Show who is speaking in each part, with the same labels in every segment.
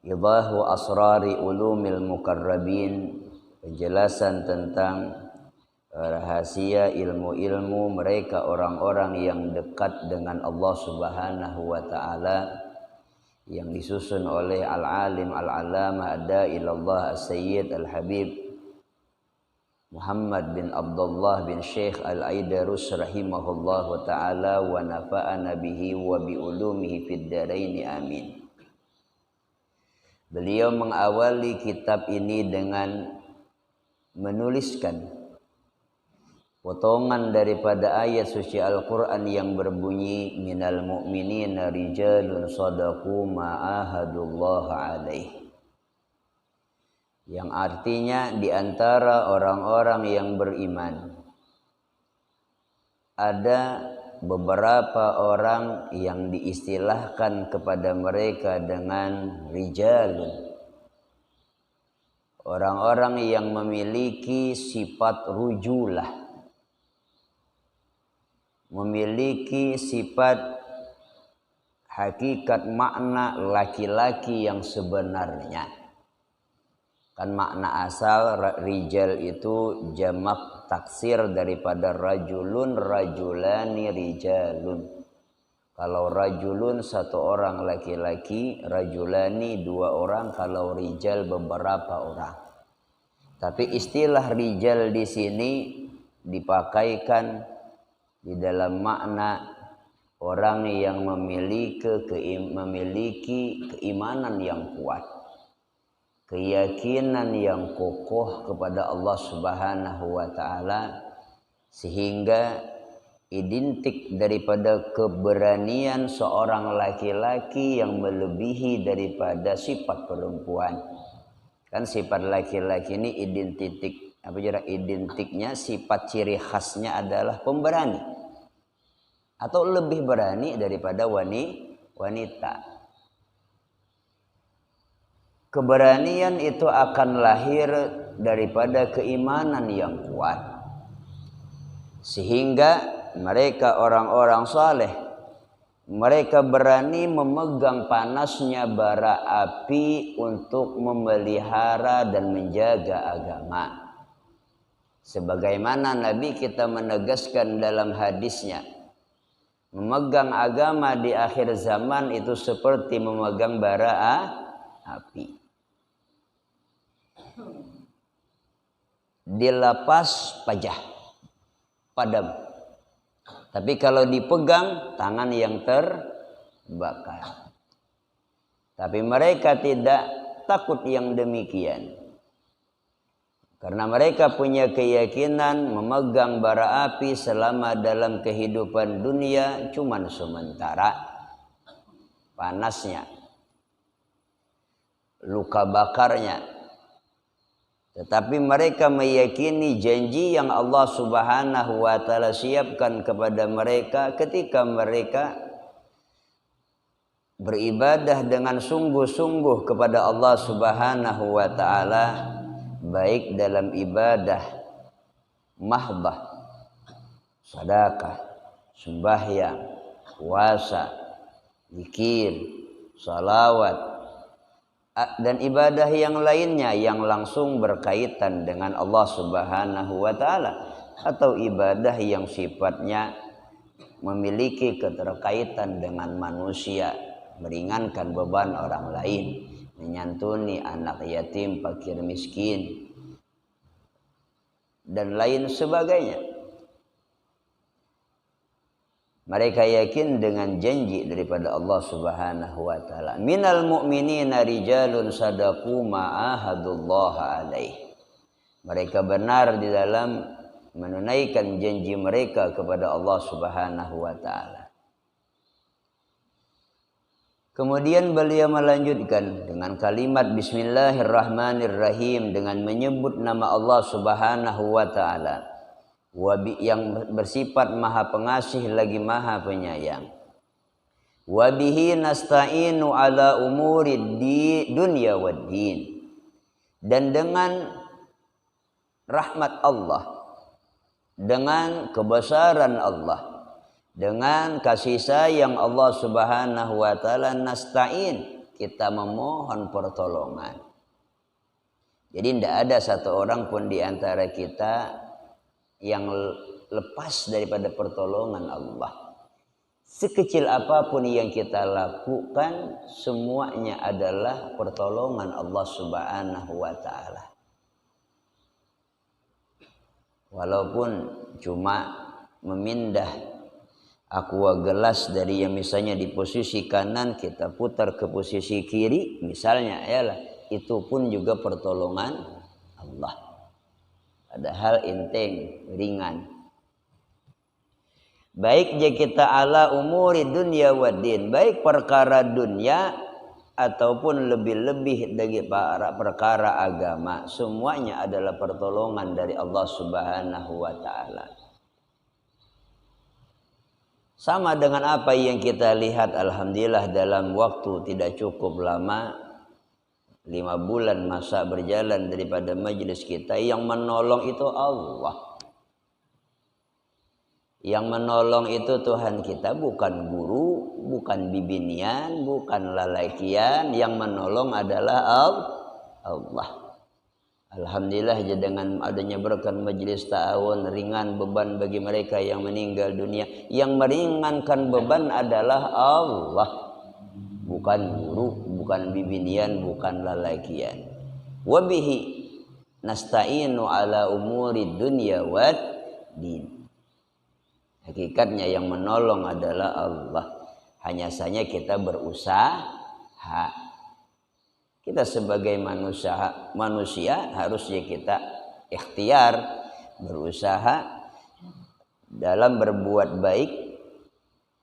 Speaker 1: Idahu asrari ulumil mukarrabin, penjelasan tentang rahasia ilmu-ilmu mereka orang-orang yang dekat dengan Allah Subhanahu wa taala, yang disusun oleh al-alim al-alama ad-da'ilallah as-sayyid al-habib Muhammad bin Abdullah bin Syekh al-Aidarus rahimahullahu ta'ala wa nafa'ana bihi wa bi ulumihi fid dharain amin. Beliau mengawali kitab ini dengan menuliskan potongan daripada ayat suci Al-Quran yang berbunyi minal mu'minina rijalun sadaqu ma'ahadullah alaih, yang artinya di antara orang-orang yang beriman ada beberapa orang yang diistilahkan kepada mereka dengan rijalun, orang-orang yang memiliki sifat rujulah, memiliki sifat hakikat makna laki-laki yang sebenarnya. Kan makna asal rijal itu jamak taksir daripada rajulun, rajulani, rijalun. Kalau rajulun satu orang laki-laki, rajulani dua orang, kalau rijal beberapa orang. Tapi istilah rijal di sini dipakaikan di dalam makna orang yang memiliki keimanan yang kuat, keyakinan yang kokoh kepada Allah Subhanahu wa taala, sehingga identik daripada keberanian seorang laki-laki yang melebihi daripada sifat perempuan. Kan sifat laki-laki ini identiknya, sifat ciri khasnya adalah pemberani atau lebih berani daripada wanita. Keberanian itu akan lahir daripada keimanan yang kuat, sehingga mereka orang-orang saleh, mereka berani memegang panasnya bara api untuk memelihara dan menjaga agama. Sebagaimana Nabi kita menegaskan dalam hadisnya, memegang agama di akhir zaman itu seperti memegang bara api. Dilepas pajah, padam. Tapi kalau dipegang, tangan yang terbakar. Tapi mereka tidak takut yang demikian, karena mereka punya keyakinan memegang bara api selama dalam kehidupan dunia cuman sementara. Panasnya, luka bakarnya. Tetapi mereka meyakini janji yang Allah Subhanahu wa taala siapkan kepada mereka ketika mereka beribadah dengan sungguh-sungguh kepada Allah Subhanahu wa taala, baik dalam ibadah mahdah, sedekah, sembahyang, puasa, zikir, salawat, dan ibadah yang lainnya yang langsung berkaitan dengan Allah Subhanahu wa taala, atau ibadah yang sifatnya memiliki keterkaitan dengan manusia, meringankan beban orang lain, menyantuni anak yatim, fakir miskin, dan lain sebagainya. Mereka yakin dengan janji daripada Allah Subhanahu wa taala. Minal mu'minina rijalun sadaqu ma'ahadullah alaih. Mereka benar di dalam menunaikan janji mereka kepada Allah Subhanahu wa taala. Kemudian beliau melanjutkan dengan kalimat bismillahirrahmanirrahim, dengan menyebut nama Allah Subhanahu wa taala yang bersifat maha pengasih lagi maha penyayang. Wa bihi nasta'inu ala umuri dunya wad din. Dan dengan rahmat Allah, dengan kebesaran Allah, dengan kasih sayang Allah Subhanahu wa taala, nasta'in, kita memohon pertolongan. Jadi tidak ada satu orang pun di antara kita yang lepas daripada pertolongan Allah. Sekecil apapun yang kita lakukan, semuanya adalah pertolongan Allah Subhanahu wa Ta'ala. Walaupun cuma memindah aqua gelas dari yang misalnya di posisi kanan kita putar ke posisi kiri, misalnya yalah, itu pun juga pertolongan Allah. Padahal enteng, ringan. Baik jika kita ala umuri dunia wa din, baik perkara dunia ataupun lebih-lebih dari perkara agama, semuanya adalah pertolongan dari Allah Subhanahu wa Ta'ala. Sama dengan apa yang kita lihat, alhamdulillah dalam waktu tidak cukup lama, 5 bulan masa berjalan daripada majelis kita, yang menolong itu Allah. Yang menolong itu Tuhan kita, bukan guru, bukan bibinian, bukan lalakian. Yang menolong adalah Allah. Alhamdulillah dengan adanya berkat majelis ta'awun, ringan beban bagi mereka yang meninggal dunia. Yang meringankan beban adalah Allah, bukan guru, bukan bibinian, bukan lalakian. Wabihi nasta'inu ala umuri dunya wad din. Hakikatnya yang menolong adalah Allah. Hanya saja kita berusaha. Kita sebagai manusia harusnya kita ikhtiar, berusaha dalam berbuat baik,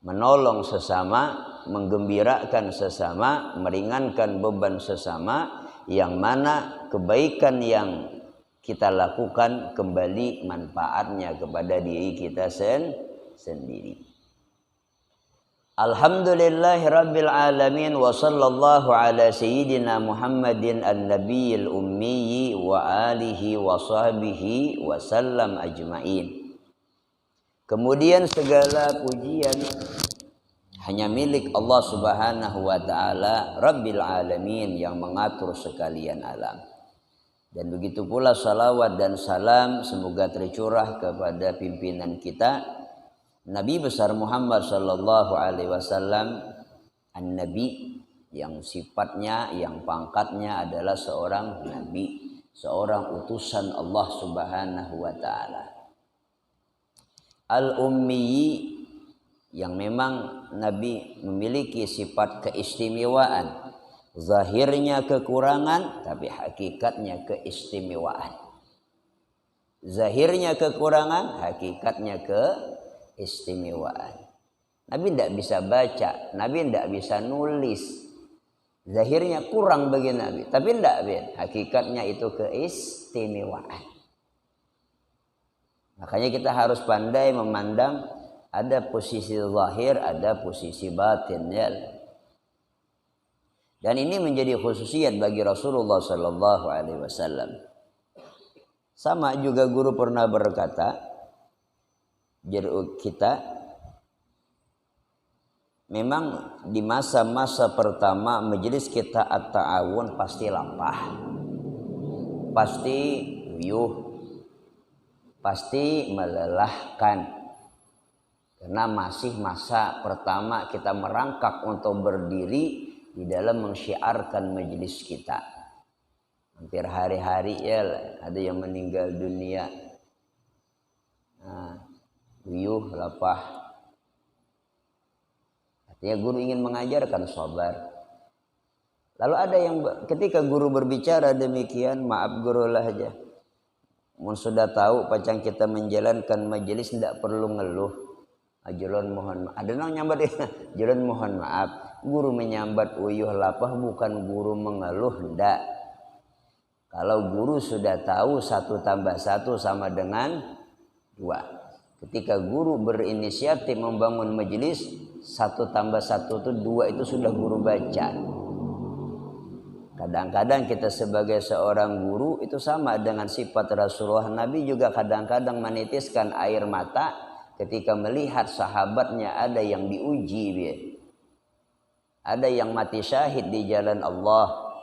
Speaker 1: menolong sesama, menggembirakan sesama, meringankan beban sesama, yang mana kebaikan yang kita lakukan kembali manfaatnya kepada diri kita sendiri. Alhamdulillahi rabbil alamin wa sallallahu ala sayyidina Muhammadin an-nabiyil ummi wa alihi wa sahbihi wa sallam ajmain. Kemudian segala pujian hanya milik Allah Subhanahu wa Ta'ala Rabbil alamin, yang mengatur sekalian alam. Dan begitu pula salawat dan salam semoga tercurah kepada pimpinan kita Nabi besar Muhammad sallallahu alaihi wasallam, an-nabi, yang sifatnya, yang pangkatnya adalah seorang nabi, seorang utusan Allah Subhanahu wa Ta'ala. Al-ummi, yang memang nabi memiliki sifat keistimewaan. Zahirnya kekurangan, tapi hakikatnya keistimewaan. Zahirnya kekurangan, hakikatnya keistimewaan. Nabi tidak bisa baca, Nabi tidak bisa nulis. Zahirnya kurang bagi Nabi, tapi tidak, hakikatnya itu keistimewaan. Makanya kita harus pandai memandang, ada posisi zahir, ada posisi batin, ya. Dan ini menjadi khususiat bagi Rasulullah sallallahu alaihi wasallam. Sama juga guru pernah berkata, kita memang di masa-masa pertama majelis kita at-ta'awun pasti lapah, pasti uyuh, pasti melelahkan. Karena masih masa pertama kita merangkak untuk berdiri di dalam mensyiarkan majelis kita. Hampir hari-hari ya ada yang meninggal dunia. Uyuh, lapah. Artinya guru ingin mengajarkan sabar. Lalu ada yang ketika guru berbicara demikian, maaf guru lah aja. Mun sudah tahu pacang kita menjalankan majelis tidak perlu ngeluh. Ajulan mohon maaf. Ada nang nyambat ajulan mohon maaf. Guru menyambat uyuh lapah bukan guru mengeluh, ndak. Kalau guru sudah tahu 1 tambah 1 sama dengan 2. Ketika guru berinisiatif membangun majelis, 1 tambah 1 itu 2, itu sudah guru baca. Kadang-kadang kita sebagai seorang guru itu sama dengan sifat Rasulullah. Nabi juga kadang-kadang menitiskan air mata ketika melihat sahabatnya ada yang diuji. Ada yang mati syahid di jalan Allah,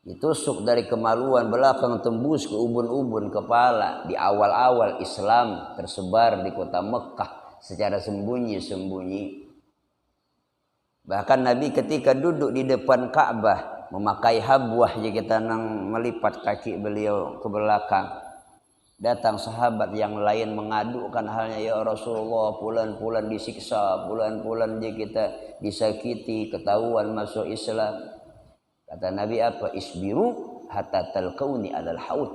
Speaker 1: ditusuk dari kemaluan belakang tembus ke ubun-ubun kepala. Di awal-awal Islam tersebar di kota Mekah secara sembunyi-sembunyi. Bahkan Nabi ketika duduk di depan Ka'bah memakai habwah, jika kita nang melipat kaki beliau ke belakang, datang sahabat yang lain mengadukan halnya, ya Rasulullah, pulan-pulan disiksa, pulan-pulan kita disakiti, ketahuan masuk Islam. Kata Nabi apa? Isbiru hatta talqauni alal haud.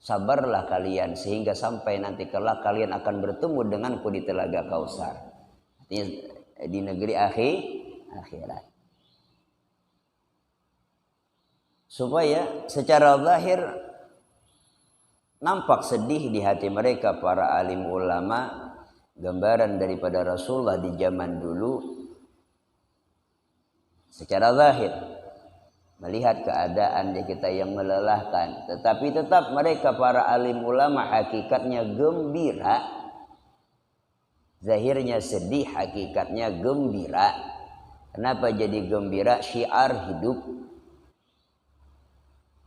Speaker 1: Sabarlah kalian sehingga sampai nanti kelak kalian akan bertemu denganku di telaga Kausar. Artinya di negeri akhirat. Supaya secara zahir nampak sedih di hati mereka para alim ulama, gambaran daripada Rasulullah di zaman dulu. Secara zahir melihat keadaan di kita yang melelahkan, tetapi tetap mereka para alim ulama hakikatnya gembira. Zahirnya sedih, hakikatnya gembira. Kenapa jadi gembira? Syiar hidup.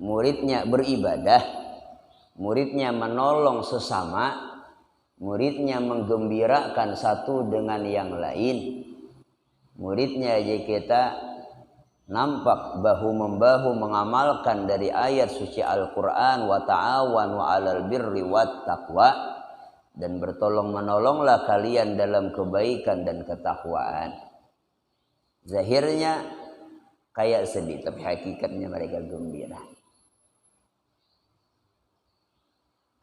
Speaker 1: Muridnya beribadah, muridnya menolong sesama, muridnya menggembirakan satu dengan yang lain. Muridnya aja kita nampak bahu-membahu mengamalkan dari ayat suci Al-Quran, wa ta'awanu 'alal birri wat taqwa, dan bertolong-menolonglah kalian dalam kebaikan dan ketakwaan. Zahirnya kayak sedih, tapi hakikatnya mereka gembira.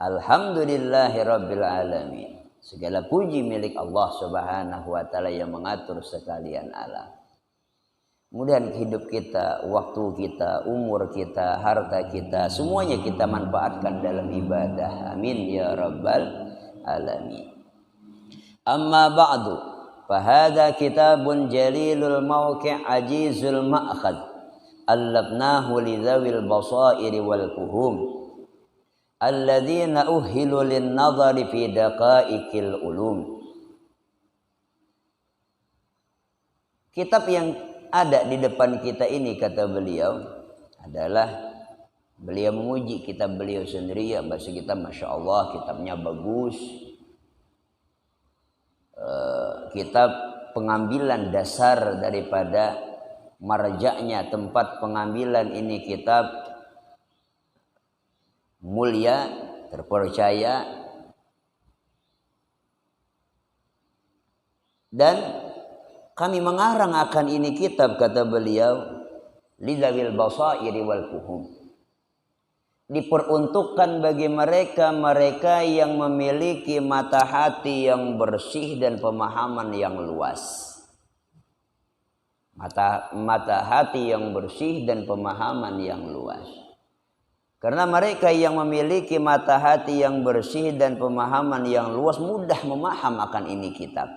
Speaker 1: Alhamdulillahi rabbil alamin. Segala puji milik Allah Subhanahu wa taala yang mengatur sekalian alam. Kemudian hidup kita, waktu kita, umur kita, harta kita, semuanya kita manfaatkan dalam ibadah. Amin ya rabbal alamin. Amma ba'du, fahada kitabun jalilul mawqi' ajizul ma'khad, allabnahu lidzawil basairi wal kuhum alladzina uhilu lin nadhari fi daqaiqil ulum. Kitab yang ada di depan kita ini, kata beliau, adalah beliau memuji kitab beliau sendiri. Ya, bahasa kita Masya Allah, kitabnya bagus. Kitab pengambilan dasar daripada marja'nya, tempat pengambilan ini kitab mulia, terpercaya, dan kami mengarang akan ini kitab, kata beliau, lidzawil basairi wal kuhum, diperuntukkan bagi mereka yang memiliki mata hati yang bersih dan pemahaman yang luas. Mata hati yang bersih dan pemahaman yang luas. Karena mereka yang memiliki mata hati yang bersih dan pemahaman yang luas mudah memaham akan ini kitab.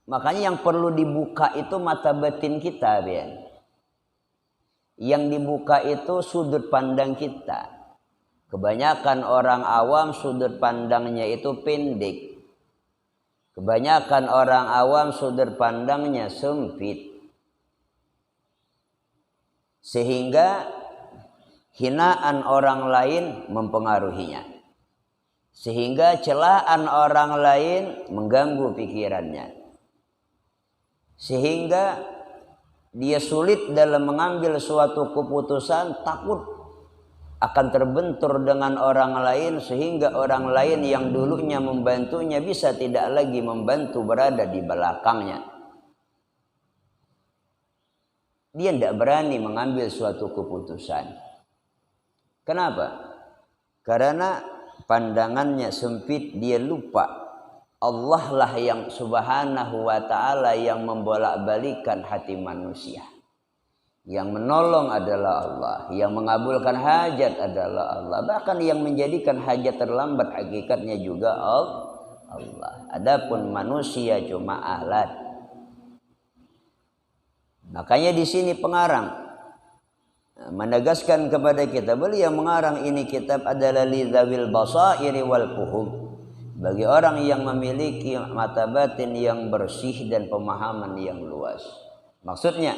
Speaker 1: Makanya yang perlu dibuka itu mata batin kita, ya. Yang dibuka itu sudut pandang kita. Kebanyakan orang awam sudut pandangnya itu pendek. Kebanyakan orang awam sudut pandangnya sempit. Sehingga hinaan orang lain mempengaruhinya. Sehingga celaan orang lain mengganggu pikirannya. Sehingga dia sulit dalam mengambil suatu keputusan, takut akan terbentur dengan orang lain, sehingga orang lain yang dulunya membantunya bisa tidak lagi membantu, berada di belakangnya. Dia tidak berani mengambil suatu keputusan. Kenapa? Karena pandangannya sempit, dia lupa Allah lah yang subhanahu wa ta'ala yang membolak-balikan hati manusia. Yang menolong adalah Allah, yang mengabulkan hajat adalah Allah. Bahkan yang menjadikan hajat terlambat hakikatnya juga Allah. Adapun manusia cuma alat. Makanya di sini pengarang menegaskan kepada kita, beliau mengarang ini kitab adalah lidzawil basairi wal kuhum, bagi orang yang memiliki mata batin yang bersih dan pemahaman yang luas. Maksudnya,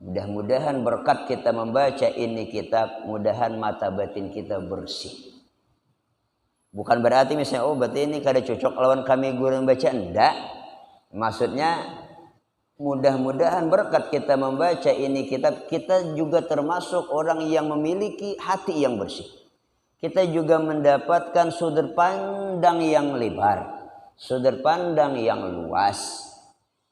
Speaker 1: mudah-mudahan berkat kita membaca ini kitab, mudahan mata batin kita bersih. Bukan berarti misalnya, oh berarti ini kada cocok lawan kami guru membaca. Enggak. Maksudnya, mudah-mudahan berkat kita membaca ini kitab, kita juga termasuk orang yang memiliki hati yang bersih. Kita juga mendapatkan sudut pandang yang lebar, sudut pandang yang luas.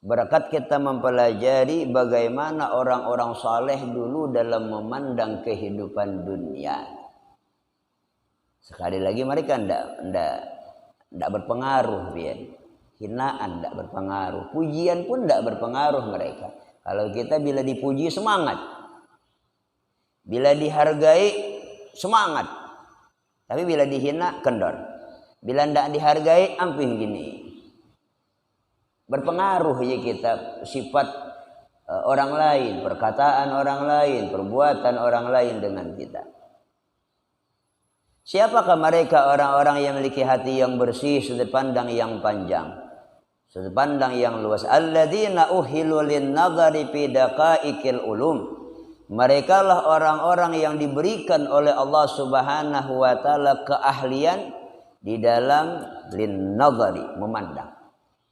Speaker 1: Berkat kita mempelajari bagaimana orang-orang saleh dulu dalam memandang kehidupan dunia. Sekali lagi mereka tidak berpengaruh, biar hinaan tidak berpengaruh, pujian pun tidak berpengaruh mereka. Kalau kita bila dipuji semangat, bila dihargai semangat. Tapi bila dihina, kendor. Bila tidak dihargai, amping gini. Berpengaruh ya kita sifat orang lain, perkataan orang lain, perbuatan orang lain dengan kita. Siapakah mereka orang-orang yang memiliki hati yang bersih, sudut pandang yang panjang, sudut pandang yang luas? Alladzina uhilu lin-nadhari fi daqaiqil ulum. Mereka lah orang-orang yang diberikan oleh Allah Subhanahu wa taala keahlian di dalam lin-nadhari, memandang,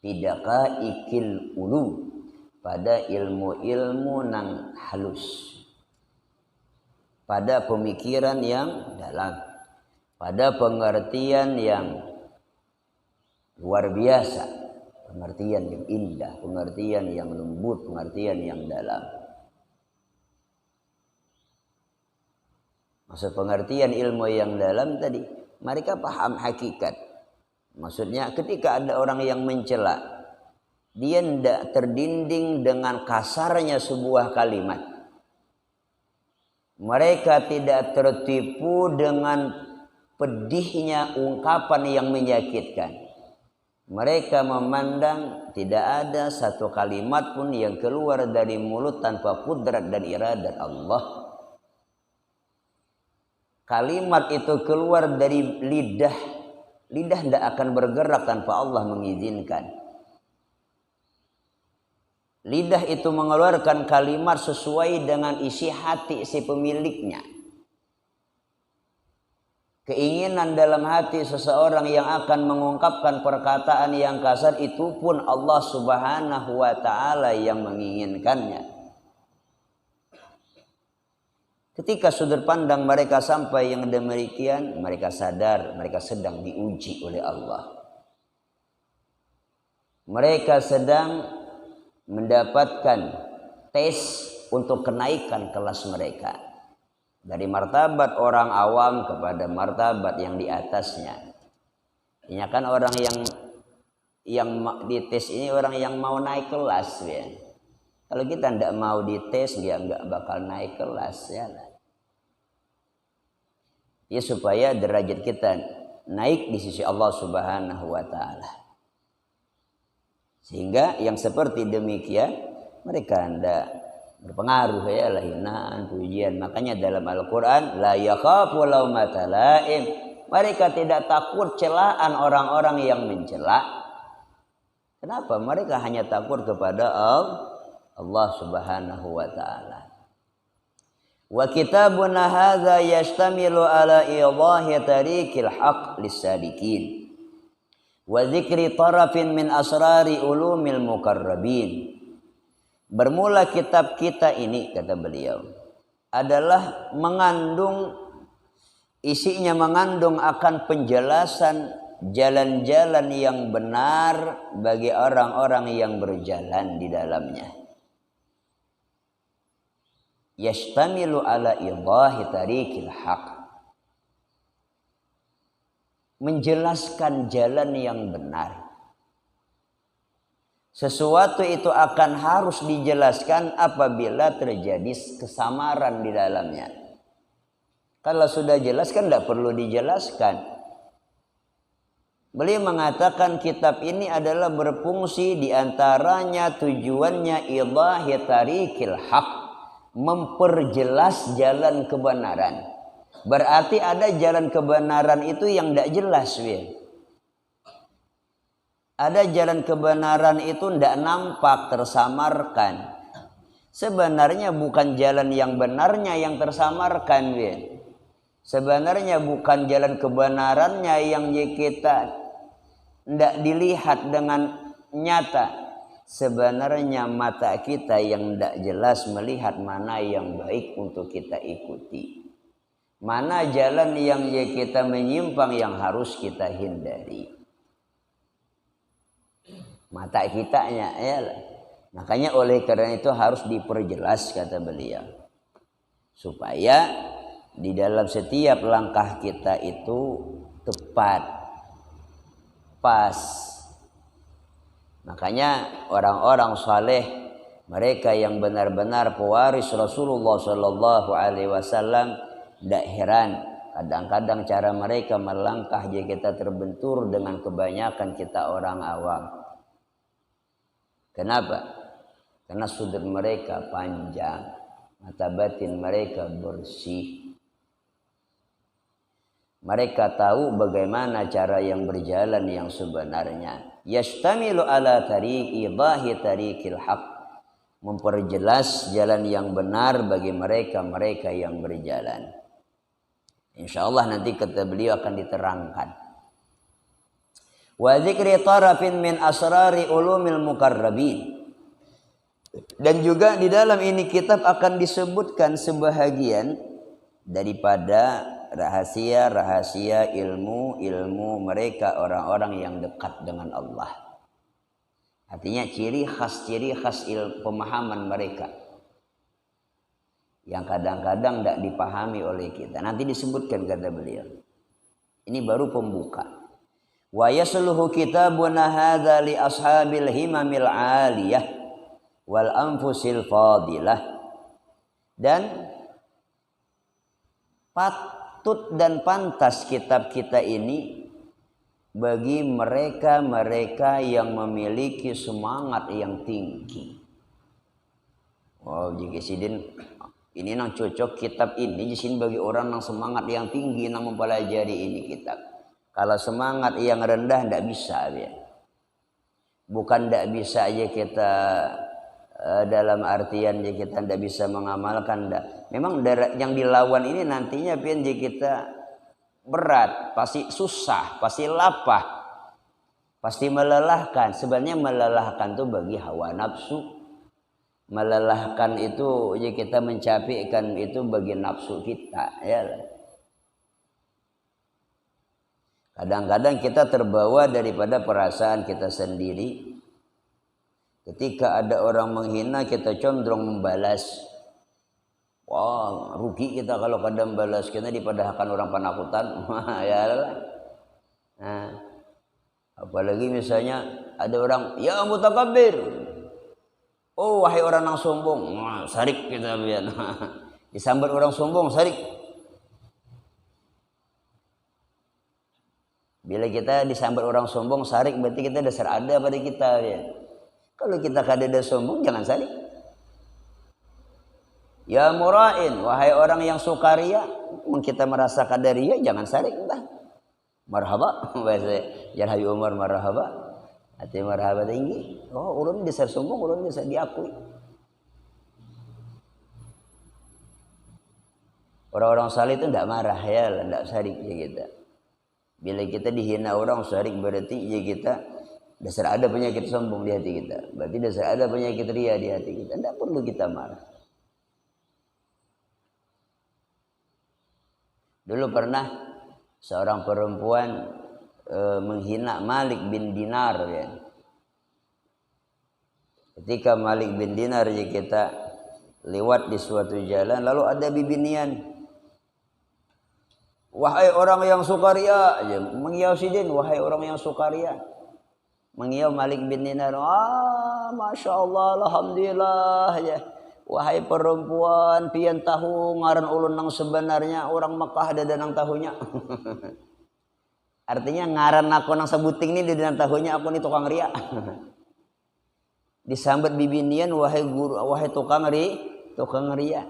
Speaker 1: bidaqaiqil ulum, pada ilmu-ilmu nan halus, pada pemikiran yang dalam, pada pengertian yang luar biasa, pengertian yang indah, pengertian yang lembut, pengertian yang dalam. Maksud pengertian ilmu yang dalam tadi, mereka paham hakikat. Maksudnya ketika ada orang yang mencela, dia tidak terdinding dengan kasarnya sebuah kalimat. Mereka tidak tertipu dengan pedihnya ungkapan yang menyakitkan. Mereka memandang tidak ada satu kalimat pun yang keluar dari mulut tanpa kudrat dan iradat Allah. Kalimat itu keluar dari lidah. Lidah tidak akan bergerak tanpa Allah mengizinkan. Lidah itu mengeluarkan kalimat sesuai dengan isi hati si pemiliknya. Keinginan dalam hati seseorang yang akan mengungkapkan perkataan yang kasar itu pun Allah Subhanahu wa taala yang menginginkannya. Ketika sudut pandang mereka sampai yang demikian, mereka sadar mereka sedang diuji oleh Allah. Mereka sedang mendapatkan tes untuk kenaikan kelas mereka. Dari martabat orang awam kepada martabat yang di atasnya. Ini kan orang yang dites ini orang yang mau naik kelas, ya. Kalau kita tidak mau dites, dia nggak bakal naik kelas, ya. Ya, supaya derajat kita naik di sisi Allah Subhanahu wa taala. Sehingga yang seperti demikian mereka tidak berpengaruh, ya, lah hinaan, pujian. Makanya dalam Al-Qur'an la yakhafu laumata laim. Mereka tidak takut celaan orang-orang yang mencela. Kenapa? Mereka hanya takut kepada Allah Subhanahu wa taala. Wa kitabuna hadza yashtamilu ala idahi tariqil haqq lis-sadiqin wa dzikri tarafin min asrari ulumil muqarrabin. Bermula kitab kita ini, kata beliau, adalah isinya mengandung akan penjelasan jalan-jalan yang benar bagi orang-orang yang berjalan di dalamnya. Yashtamilu ala idahi tariqil haqq, menjelaskan jalan yang benar. Sesuatu itu akan harus dijelaskan apabila terjadi kesamaran di dalamnya. Kalau sudah jelas kan tidak perlu dijelaskan. Beliau mengatakan kitab ini adalah berfungsi diantaranya tujuannya idahi tariqil haqq, memperjelas jalan kebenaran. Berarti ada jalan kebenaran itu yang tidak jelas, ya. Ada jalan kebenaran itu tidak nampak, tersamarkan. Sebenarnya bukan jalan yang benarnya yang tersamarkan, ya. Sebenarnya bukan jalan kebenarannya yang kita tidak dilihat dengan nyata. Sebenarnya mata kita yang tidak jelas melihat mana yang baik untuk kita ikuti. Mana jalan yang kita menyimpang yang harus kita hindari. Mata kitanya, ya. Makanya oleh karena itu harus diperjelas, kata beliau, supaya di dalam setiap langkah kita itu tepat, pas. Makanya orang-orang saleh, mereka yang benar-benar pewaris Rasulullah Sallallahu Alaihi Wasallam, tidak heran kadang-kadang cara mereka melangkah jika kita terbentur dengan kebanyakan kita orang awam. Kenapa? Karena sudut mereka panjang, mata batin mereka bersih. Mereka tahu bagaimana cara yang berjalan yang sebenarnya. Yastamilu ala tariqi idahi tariqil haq. Memperjelas jalan yang benar bagi mereka yang berjalan. Insyaallah nanti kata beliau akan diterangkan. Wa dzikri tarafin min asrari ulumil muqarrabin. Dan juga di dalam ini kitab akan disebutkan sebahagian daripada rahasia-rahasia ilmu mereka orang-orang yang dekat dengan Allah. Artinya ciri khas pemahaman mereka yang kadang-kadang tidak dipahami oleh kita. Nanti disebutkan kata beliau. Ini baru pembuka. Wa yasluhu kitabuna hadza li ashabil himamil 'aliyah wal anfusil fadilah. Dan patut dan pantas kitab kita ini bagi mereka yang memiliki semangat yang tinggi. Wow, jika sidin ini nang cocok kitab ini jisin bagi orang yang semangat yang tinggi nang mempelajari ini kitab. Kalau semangat yang rendah tidak bisa, ya. Bukan tidak bisa aja kita dalam artian kita tidak bisa mengamalkan. Memang yang dilawan ini nantinya pian kita berat, pasti susah, pasti lapah, pasti melelahkan. Sebenarnya melelahkan itu bagi hawa nafsu. Melelahkan itu kita mencapai itu bagi nafsu kita, ya. Kadang-kadang kita terbawa daripada perasaan kita sendiri. Ketika ada orang menghina, kita condong membalas. Wah, rugi kita kalau kadang balas, kita dipadahkan orang panakutan. Ya lah. Nah, apalagi misalnya ada orang, ya mutakabbir. Oh, wahai orang yang sombong. Nah, sarik kita biar. Disambat orang sombong, sarik. Bila kita disambat orang sombong, sarik, berarti kita dasar ada pada kita, ya. Kalau kita kadang sombong, jangan saling. Ya mura'in, wahai orang yang sukaria, kita merasa kadaria, jangan saling. Marhaba, bahasa Jarhabi Umar marhaba. Hati marhaba tinggi. Oh, ulun dasar sombong, ulun dasar diakui. Orang-orang saleh itu tidak marah, ya, tidak sarik ya kita. Bila kita dihina orang sarik, berarti ya kita dasar ada penyakit sombong di hati kita. Berarti dasar ada penyakit ria di hati kita. Tidak perlu kita marah. Dulu pernah seorang perempuan menghina Malik bin Dinar, ya. Ketika Malik bin Dinar ya kita lewat di suatu jalan, lalu ada bibinian. Wahai orang yang sukaria, mengiau sidin, wahai orang yang sukaria. Mengiau Malik bin Dinar, Masya Allah, Alhamdulillah, ya. Wahai perempuan, pian tahu ngaran ulun nang sebenarnya orang Mekah ada nang tahunya. Artinya ngaran aku nang sebuting ini ada nang tahunya, aku ni tukang ria. Disambut bibinian, wahai guru, wahai tukang ria.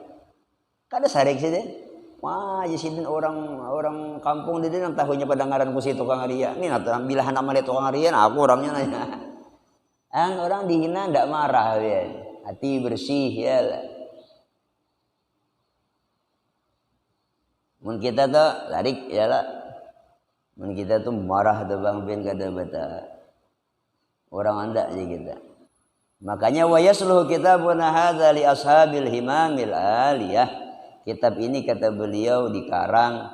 Speaker 1: Kada sarik sidin. Wah, jadi orang kampung di sini tahunya pada ngaran ku si tukang ria. Ini bilah nama dia tukang ria, nah aku orangnya nanya. Orang dihina ndak marah ya. Hati bersih ya lah. Mun kita tuh tarik ya lah. Mun kita tuh marah tuh Bang Bin kada bata. Orang anda aja kita. Makanya wa yasluhu kitabuna hadza li ashabil himamil aliyah. Kitab ini kata beliau dikarang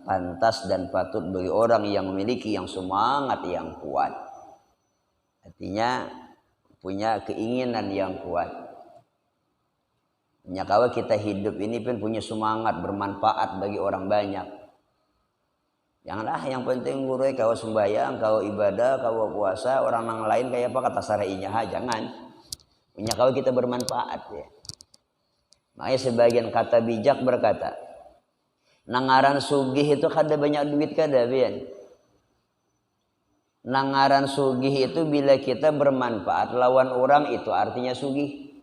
Speaker 1: pantas dan patut bagi orang yang memiliki yang semangat yang kuat. Artinya punya keinginan yang kuat. Kalau kita hidup ini pun punya semangat bermanfaat bagi orang banyak. Janganlah yang penting guru kau sembahyang, kau ibadah, kau puasa, orang yang lain kayak apa kata sarainya, jangan. Punya kau kita bermanfaat ya. Makanya sebagian kata bijak berkata, nangaran sugih itu kada banyak duit kada bian. Nangaran sugih itu bila kita bermanfaat lawan orang itu artinya sugih.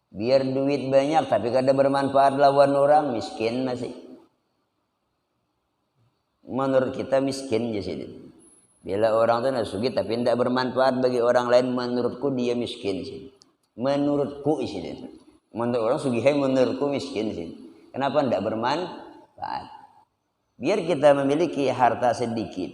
Speaker 1: Biar duit banyak tapi kada bermanfaat lawan orang miskin masih. Menurut kita miskin jadi. Bila orang itu sugih tapi tidak bermanfaat bagi orang lain menurutku dia miskin sih. Menurutku sih. Menurut orang sugihai menurutku miskin sih. Kenapa tidak bermanfaat? Biar kita memiliki harta sedikit,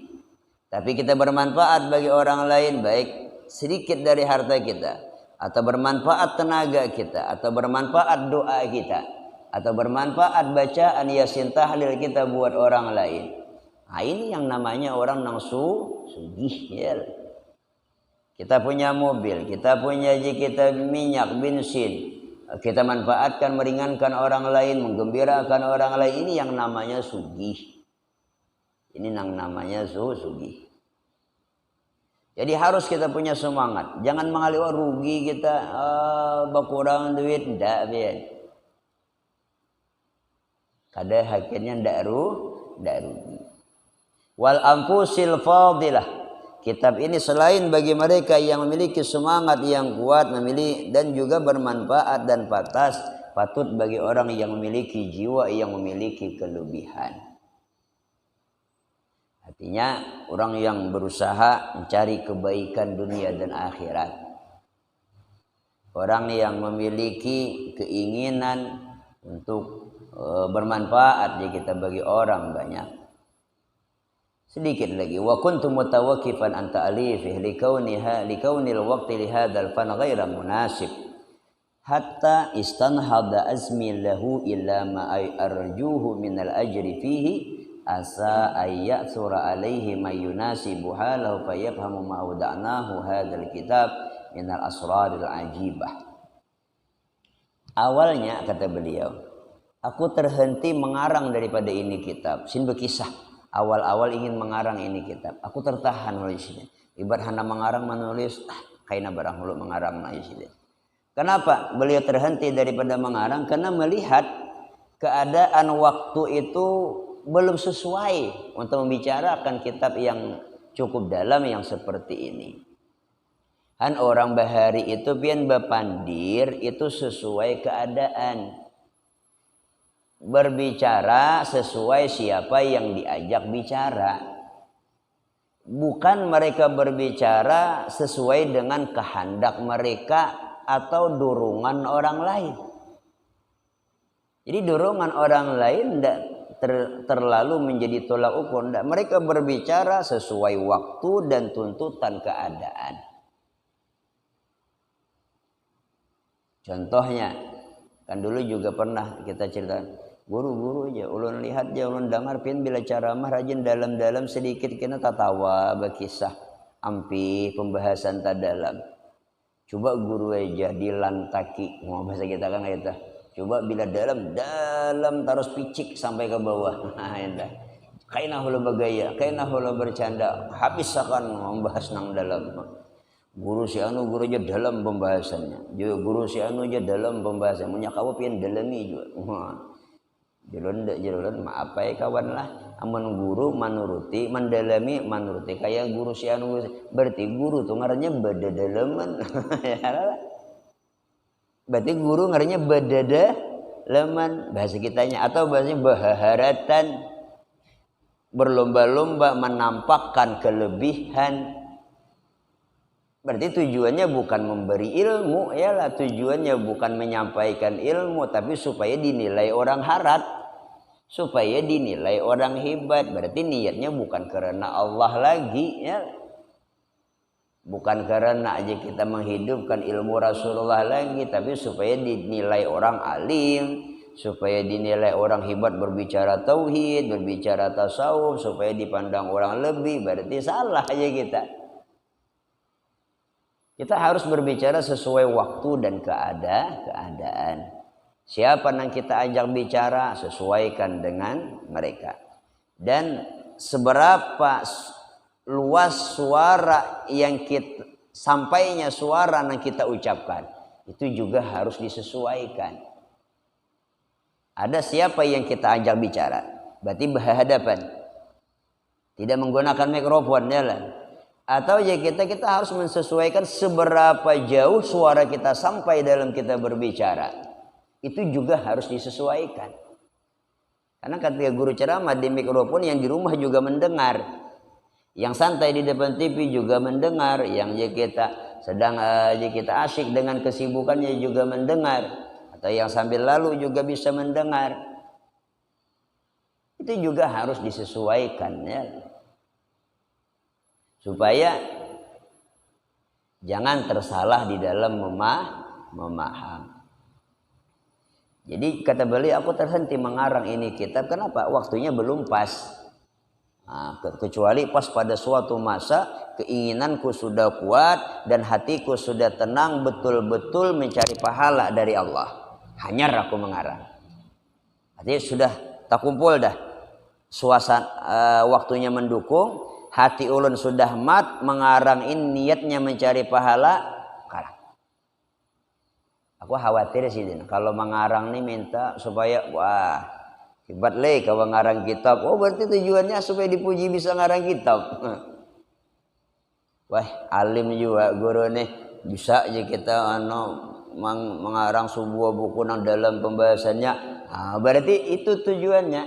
Speaker 1: tapi kita bermanfaat bagi orang lain, baik sedikit dari harta kita, atau bermanfaat tenaga kita, atau bermanfaat doa kita, atau bermanfaat bacaan yasin tahlil kita buat orang lain. Nah, ini yang namanya orang nang sugih ya. Kita punya mobil, kita punya kita minyak, bensin. Kita manfaatkan, meringankan orang lain, menggembirakan orang lain. Ini yang namanya sugih. Ini yang namanya sugih. Jadi harus kita punya semangat. Jangan mengalih rugi kita, berkurang duit, tidak biar. Kada akhirnya tidak rugi. Wal anfusil fadilah. Kitab ini selain bagi mereka yang memiliki semangat yang kuat, dan juga bermanfaat dan patut bagi orang yang memiliki jiwa yang memiliki kelebihan. Artinya orang yang berusaha mencari kebaikan dunia dan akhirat. Orang yang memiliki keinginan untuk bermanfaat kita bagi orang banyak. Sedikit lagi wa kuntu mutawakkifan an ta'alifih likaunil waqti li hadzal fan ghaira munasib hatta istanhada azmi lahu illa ma arjuhu min al ajri fihi asa ay ya'thura alaihi may yunasibu halahu fayafhamu ma wada'nahu hadzal kitab min al asraril ajibah. Awalnya kata beliau, aku terhenti mengarang daripada ini kitab sin berkisah. Awal-awal ingin mengarang ini kitab, aku tertahan nulisnya. Ibarat hana mengarang menulis, kaina barang hulu mengarang nulisnya. Kenapa beliau terhenti daripada mengarang? Karena melihat keadaan waktu itu belum sesuai untuk membicarakan kitab yang cukup dalam yang seperti ini. Han orang bahari itu pian bapandir itu sesuai keadaan. Berbicara sesuai siapa yang diajak bicara. Bukan mereka berbicara sesuai dengan kehendak mereka atau dorongan orang lain. Jadi dorongan orang lain tidak terlalu menjadi tolak ukur. Mereka berbicara sesuai waktu dan tuntutan keadaan. Contohnya, kan dulu juga pernah kita ceritakan. Guru-guru aja, ulun lihat aja, ulun dengar pin bila ceramah rajin dalam-dalam sedikit kena tatawa berkisah ampi pembahasan tak dalam. Coba guru aja dilantaki, mau bahasa kita kan kita. Coba bila dalam terus picik sampai ke bawah. Nah, indah. Kaina hula bergaya, kaina hula bercanda, habis akan membahas nang dalam. Guru si anu guru aja dalam pembahasannya. Juga guru si anu aja dalam pembahasan. Punya kau pian dalami juga. Jelon maaf ya kawan lah. Amun guru menuruti, mendalami menuruti. Kayak guru si anu berarti guru tuh ngarannya bedadalaman. Berarti guru ngarannya leman bahasa kitanya, atau bahasanya baharatan, berlomba-lomba menampakkan kelebihan. Berarti tujuannya bukan memberi ilmu, yalah tujuannya bukan menyampaikan ilmu, tapi supaya dinilai orang harap, supaya dinilai orang hebat. Berarti niatnya bukan karena Allah lagi, ya. Bukan karena aja kita menghidupkan ilmu Rasulullah lagi, tapi supaya dinilai orang alim, supaya dinilai orang hebat berbicara tauhid, berbicara tasawuf, supaya dipandang orang lebih. Berarti salah aja kita. Kita harus berbicara sesuai waktu dan keadaan. Siapa yang kita ajak bicara, sesuaikan dengan mereka. Dan seberapa luas suara yang kita sampainya suara yang kita ucapkan, itu juga harus disesuaikan. Ada siapa yang kita ajak bicara, berarti berhadapan, tidak menggunakan mikrofon, ya lah. Atau ya kita harus mensesuaikan seberapa jauh suara kita sampai dalam kita berbicara. Itu juga harus disesuaikan. Karena ketika guru ceramah di mikrofon, yang di rumah juga mendengar. Yang santai di depan TV juga mendengar. Yang kita sedang kita asyik dengan kesibukannya juga mendengar. Atau yang sambil lalu juga bisa mendengar. Itu juga harus disesuaikan, ya. Supaya jangan tersalah di dalam memaham. Jadi kata beliau, aku terhenti mengarang ini kitab. Kenapa? Waktunya belum pas. Nah, kecuali pas pada suatu masa keinginanku sudah kuat dan hatiku sudah tenang, betul-betul mencari pahala dari Allah. Hanyar aku mengarang. Artinya sudah tak kumpul dah. Suasana waktunya mendukung. Hati ulun sudah mat, mengarang ini niatnya mencari pahala, kalah. Aku khawatir sih, kalau mengarang nih minta supaya, wah, hebat leh kalau ngarang kitab. Oh berarti tujuannya supaya dipuji bisa ngarang kitab. Wah, alim juga guru nih, bisa aja kita mengarang sebuah buku yang dalam pembahasannya. Nah, berarti itu tujuannya.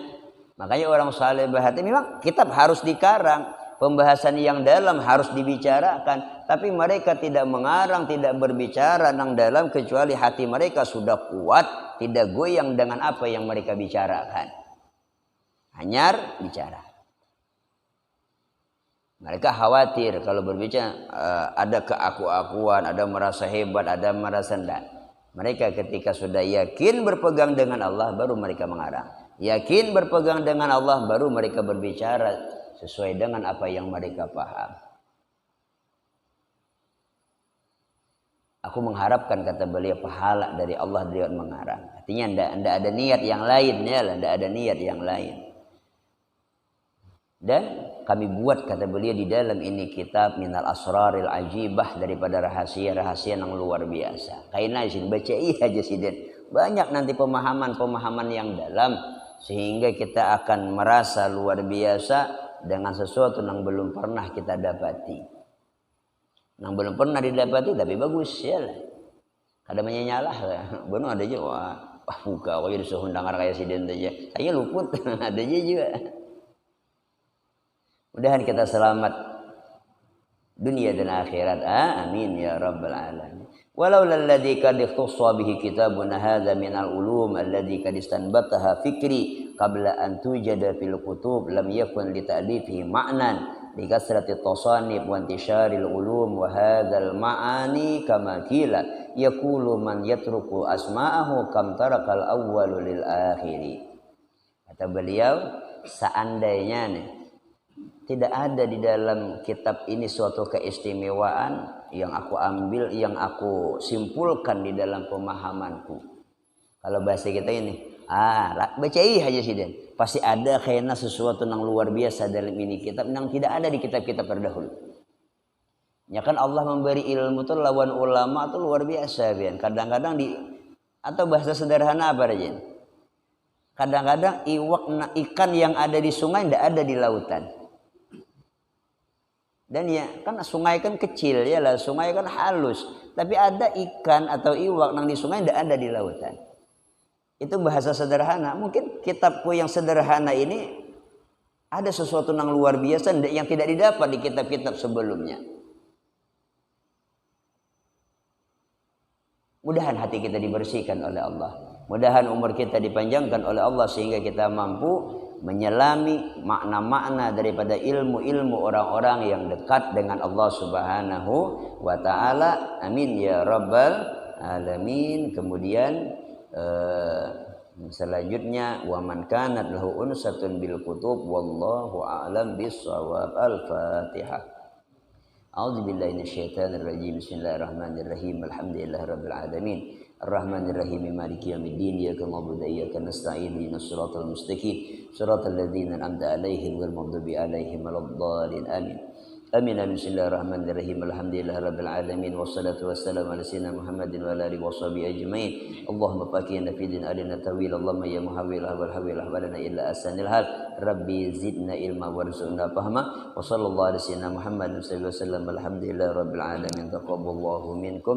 Speaker 1: Makanya orang saleh berhati memang kitab harus dikarang. Pembahasan yang dalam harus dibicarakan, tapi mereka tidak mengarang, tidak berbicara yang dalam kecuali hati mereka sudah kuat, tidak goyang dengan apa yang mereka bicarakan. Hanyar bicara. Mereka khawatir kalau berbicara ada keaku-akuan, ada merasa hebat, ada merasa rendah. Mereka ketika sudah yakin berpegang dengan Allah baru mereka mengarang. Yakin berpegang dengan Allah baru mereka berbicara sesuai dengan apa yang mereka paham. Aku mengharapkan, kata beliau, pahala dari Allah dari mengarang. Artinya tidak ada niat yang lain, ya, tidak ada niat yang lain. Dan kami buat, kata beliau, di dalam ini kitab minal asraril ajibah, daripada rahasia-rahasia yang luar biasa. Kaina sini baca aja sih, banyak nanti pemahaman-pemahaman yang dalam sehingga kita akan merasa luar biasa dengan sesuatu yang belum pernah kita dapati. Yang belum pernah didapati tapi bagus, ya lah. Kada menyalah lah. Benar ada aja, wah buka aku jadi sehundang kayak siden aja. Saya luput, ada aja juga. Mudahan kita selamat dunia dan akhirat. Amin ya rabbal alamin. Walau alladhi kad ikhtassa bihi kitabuna hadza minal ulum alladhi kad istanbataha fikri qabla an tujada fil kutub lam yakun li ta'lifihi ma'nan li kasrati tasanif wa intisharil ulum wa hadzal ma'ani kama qila yaqulu man yatruku asma'ahu kam tarakal awwalu lil akhiri. Kata beliau, seandainya nih tidak ada di dalam kitab ini suatu keistimewaan yang aku ambil, yang aku simpulkan di dalam pemahamanku. Kalau bahasa kita ini, baca aja sih Den. Pasti ada kayaknya sesuatu yang luar biasa dalam ini kitab yang tidak ada di kitab-kitab terdahulu. Ya kan Allah memberi ilmu tuh lawan ulama tuh luar biasa, Bian. Kadang-kadang atau bahasa sederhana apa aja? Kadang-kadang ikan yang ada di sungai tidak ada di lautan. Dan ya kan sungai kan kecil, ya lah, sungai kan halus, tapi ada ikan atau iwak yang di sungai tidak ada di lautan. Itu bahasa sederhana. Mungkin kitabku yang sederhana ini ada sesuatu yang luar biasa yang tidak didapat di kitab-kitab sebelumnya. Mudahan hati kita dibersihkan oleh Allah. Mudahan umur kita dipanjangkan oleh Allah sehingga kita mampu menyelami makna-makna daripada ilmu-ilmu orang-orang yang dekat dengan Allah Subhanahu wa taala. Amin ya rabbal alamin. Kemudian selanjutnya wa man kanat lahu unsatun bil kutub wallahu a'lam bis-shawab. Al-Fatihah. A'udzu billahi minasyaitonir rajim. Bismillahirrahmanirrahim. Alhamdulillahirabbil alamin. Ar-Rahmanir-Rahim Maliki Yaumiddin. Iyyaka na'budu wa iyyaka nasta'in. Ihdinas siratal mustaqim. Siratal ladzina an'amta 'alaihim ghairil maghdubi 'alaihim waladdallin. Amin. Amin. Bismillahirrahmanirrahim. Alhamdulillahirabbil alamin. Wassalatu wassalamu ala sayyidina Muhammadin wa ala alihi washabihi ajmain. Allahumma faqihna fid din alina tawil. Allahumma ya muhawwil wal hawil ahwalana illa asanil hal. Rabbi zidna ilma warzuqna fahma. Wa sallallahu ala sayyidina Muhammadin sallallahu alaihi wasallam. Alhamdulillahirabbil alamin. Taqabbalallahu minkum.